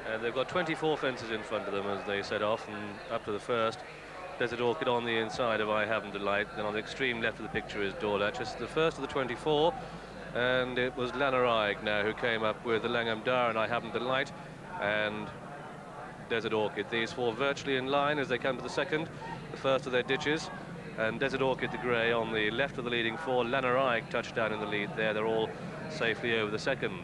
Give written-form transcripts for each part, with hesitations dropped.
And they've got 24 fences in front of them as they set off, and up to the first. Desert Orchid on the inside of I Haven't Delight. Then on the extreme left of the picture is Dorlatch. This is the first of the 24, and it was Lanarige now who came up with the Langham Dar and I Haven't Delight and Desert Orchid. These four virtually in line as they come to the second, the first of their ditches. And Desert Orchid, the grey, on the left of the leading four. Lanarige touchdown in the lead there. They're all safely over the second.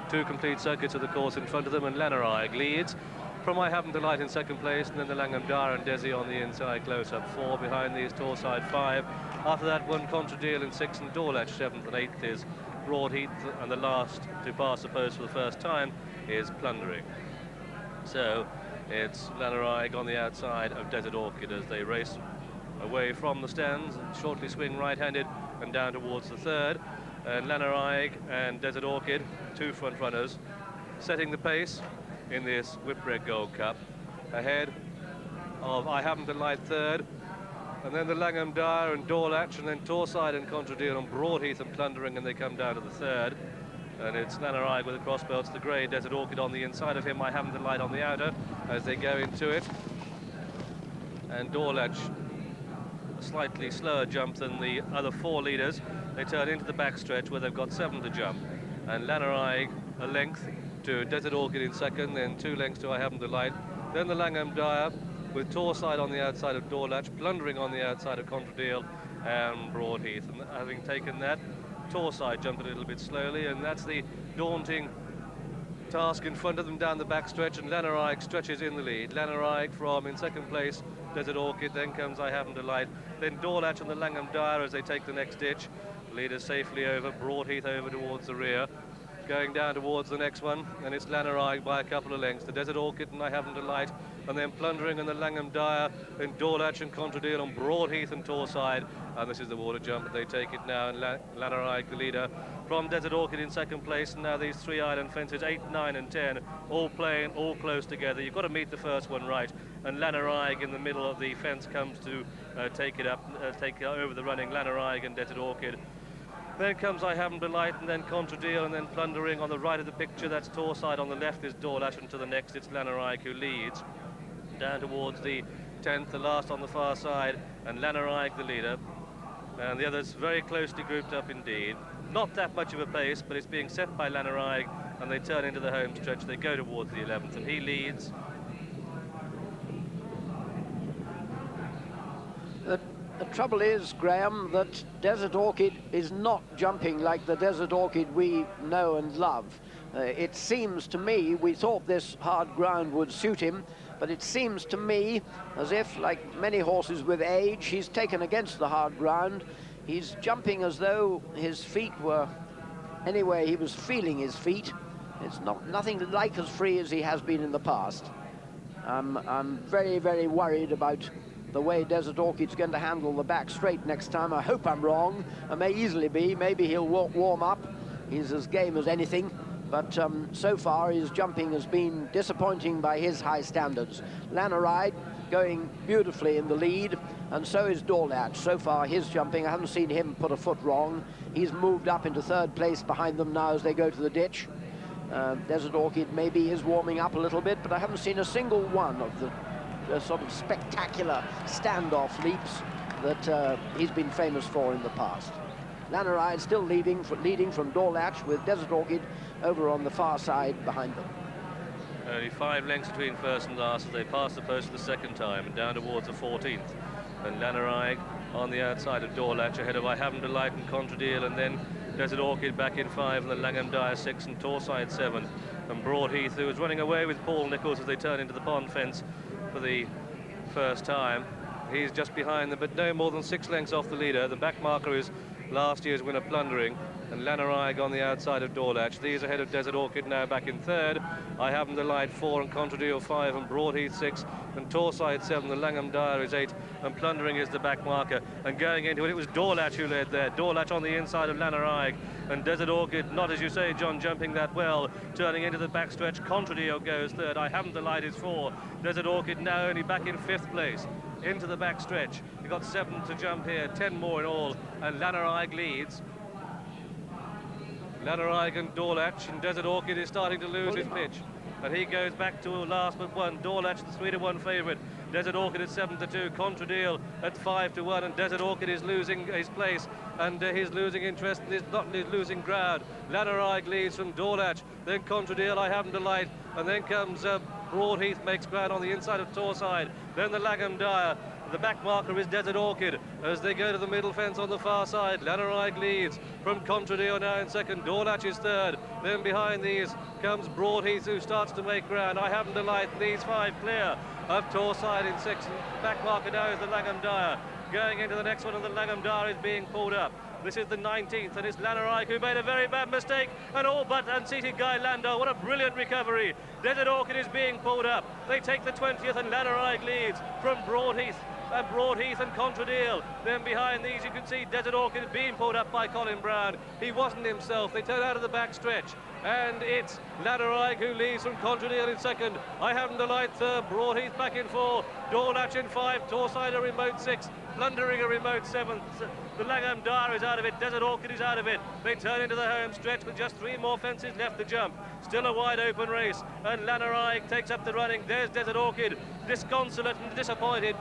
Two complete circuits of the course in front of them, and Lanarige leads from I Haven't Delight in second place, and then the Langham Dar and Desi on the inside close up. Four behind these, Torside five. After that, one Contradeal in sixth, and Dorlatch seventh, and eighth is Broadheath, and the last to pass the post for the first time is Plundering. So it's Lanarige on the outside of Desert Orchid as they race away from the stands and shortly swing right-handed and down towards the third. And Lanarige and Desert Orchid, two front runners, setting the pace in this Whitbread Gold Cup, ahead of I Haven't Delight third, and then the Langham Dar and Dorlatch, and then Torside and Contradeal and Broadheath and Plundering, and they come down to the third. And it's Lanarige with the crossbelts, the grey, Desert Orchid on the inside of him, I Haven't Delight on the outer as they go into it. And Dorlatch, a slightly slower jump than the other four leaders. They turn into the backstretch where they've got 7 to jump. And Lanarige a length to Desert Orchid in second, then 2 lengths to I Haven't Delight. Then the Langham Dar with Torside on the outside of Dorlatch, Plundering on the outside of Contradeal and Broadheath. And having taken that, Torside jumped a little bit slowly, and that's the daunting task in front of them down the backstretch, and Lanarige stretches in the lead. Lanarige from in second place, Desert Orchid, then comes I Haven't Delight, then Dorlatch and the Langham Dar as they take the next ditch. Leaders safely over, Broadheath over towards the rear. Going down towards the next one, and it's Lanarige by a couple of lengths. The Desert Orchid and I Haven't Delight, and then Plundering and the Langham Dar, and Dorlatch and Contradeal on Broadheath and Torside. And this is the water jump, but they take it now, and Lanarige the leader from Desert Orchid in second place. And now these 3 island fences, 8, 9 and 10, all playing, all close together. You've got to meet the first one right, and Lanarige in the middle of the fence comes to take it over the running, Lanarige and Desert Orchid. Then comes I Haven't Delight, and then Contradeal, and then Plundering on the right of the picture. That's Torside. On the left is Dorlatch, and to the next it's Lanarige who leads. Down towards the 10th, the last on the far side, and Lanarige the leader. And the others very closely grouped up indeed. Not that much of a pace, but it's being set by Lanarige, and they turn into the home stretch. They go towards the 11th, and he leads. The trouble is, Graham, that Desert Orchid is not jumping like the Desert Orchid we know and love. It seems to me, we thought this hard ground would suit him, but it seems to me as if, like many horses with age, he's taken against the hard ground. He's jumping as though his feet were, anyway, he was feeling his feet. It's nothing like as free as he has been in the past. I'm very, very worried about the way Desert Orchid's going to handle the back straight next time. I hope I'm wrong. I may easily be. Maybe he'll warm up. He's as game as anything. But so far, his jumping has been disappointing by his high standards. Lanarige going beautifully in the lead, and so is Dorlatch. So far, his jumping, I haven't seen him put a foot wrong. He's moved up into third place behind them now as they go to the ditch. Desert Orchid maybe is warming up a little bit, but I haven't seen a single one of the sort of spectacular standoff leaps that he's been famous for in the past. Lanarige still leading from Dorlatch, with Desert Orchid over on the far side behind them. Only 5 lengths between first and last as they pass the post for the second time and down towards the 14th. And Lanarige on the outside of Dorlatch ahead of I Haven't Delight and Contradeal, and then Desert Orchid back in 5, and the Langham Dar 6 and Torside 7. And Broadheath, who is running away with Paul Nicholls as they turn into the pond fence for the first time. He's just behind them, but no more than 6 lengths off the leader. The back marker is last year's winner Plundering, and Lanarige on the outside of Dorlatch. These ahead of Desert Orchid now back in third. I Haven't Delight 4 and Contradeal 5 and Broadheath 6 and Torside 7. The Langham Dar is 8 and Plundering is the back marker. And going into it, it was Dorlatch who led there. Dorlatch on the inside of Lanarige, and Desert Orchid, not as you say, John, jumping that well. Turning into the backstretch, Contradeal goes third. I Haven't Delight is 4. Desert Orchid now only back in 5th place. Into the backstretch. You've got 7 to jump here, 10 more in all, and Lanarige leads. Lanarige and Dorlatch, and Desert Orchid is starting to lose his pitch. and he goes back to last but one. Dorlatch, the 3-1 favourite. Desert Orchid at 7-2. Contradeal at 5-1, and Desert Orchid is losing his place, and he's losing interest, and he's losing ground. Lanarige leads from Dorlatch, then Contradeal, I Haven't a Light, and then comes Broadheath, makes ground on the inside of Torside, then the Lagham Dyer. The back marker is Desert Orchid as they go to the middle fence on the far side. Lanarige leads from Contradeal now in second. Dorlatch is third. Then behind these comes Broadheath, who starts to make ground. I Haven't a Light leads 5 clear of Torside in sixth. Back marker now is the Lagham Dyer. Going into the next one, and the Lagham Dyer is being pulled up. This is the 19th, and it's Lanarige who made a very bad mistake, and all but unseated Guy Landau. What a brilliant recovery. Desert Orchid is being pulled up. They take the 20th, and Lanarige leads from Broadheath and Contradeal. Then behind these you can see Desert Orchid being pulled up by Colin Brown. He wasn't himself. They turn out of the back stretch, and it's Lanarige who leads from Contradeal in second. I Haven't a Light third. Broadheath back in 4. Dorlatch in 5. Torside a remote 6. Plundering a remote 7th. The Lagham Dyer is out of it. Desert Orchid is out of it. They turn into the home stretch with just 3 more fences left to jump. Still a wide open race, and Lanarige takes up the running. There's Desert Orchid, disconsolate and disappointed.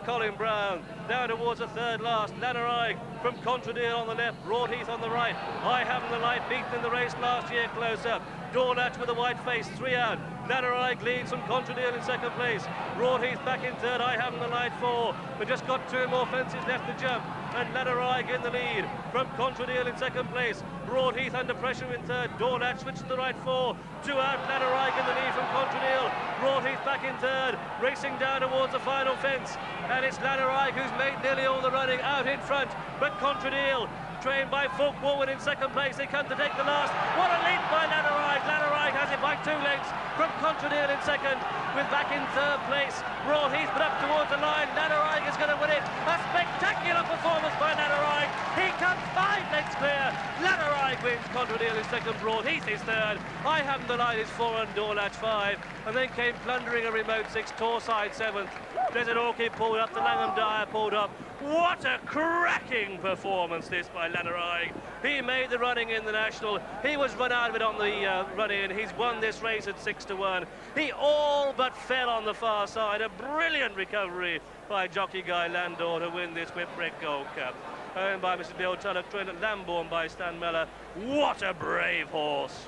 Colin Brown down towards the third last. Lanarige from Contradeal on the left, Broadheath on the right. I Haven't a Light beaten in the race last year close up. Dorlatch with a white face, 3 out. Lanarige leads from Contradeal in second place. Broadheath back in third, I Haven't a Light 4. They've just got 2 more fences left to jump, and Lanarige in the lead from Contradeal in second place. Broadheath under pressure in third. Dorlatch switched to the right 4. 2 out, Lanarige in the lead from Contradeal. Broadheath back in third, racing down towards the final fence, and it's Lanarige who's made nearly all the running out in front, but Contradeal, trained by Fulk Woolwood in second place, they come to take the last. What a lead by Lanarige. Lanarige has it by 2 lengths from Contradeal in second, with back in third place Broadheath, but up towards the line. Lanarige is going to win it. A spectacular performance by Lanarige. He comes 5 lengths clear. Lanarige wins. Contradeal is second. Broadheath is third. I Haven't a Light is 4 and Dorlatch 5, and then came Plundering a remote 6. Torside 7th. Desert Orchid pulled up. The Lagham Dyer pulled up. What a cracking performance this by Lanarige. He made the running in the National. He was run out of it on the run-in. He's won this race at 6-1. He all but fell on the far side. A brilliant recovery by jockey Guy Landau to win this whitbread Gold Cup. Owned by Mrs. Bill Tulloch, trained at Lambourne by Stan Mellor. What a brave horse.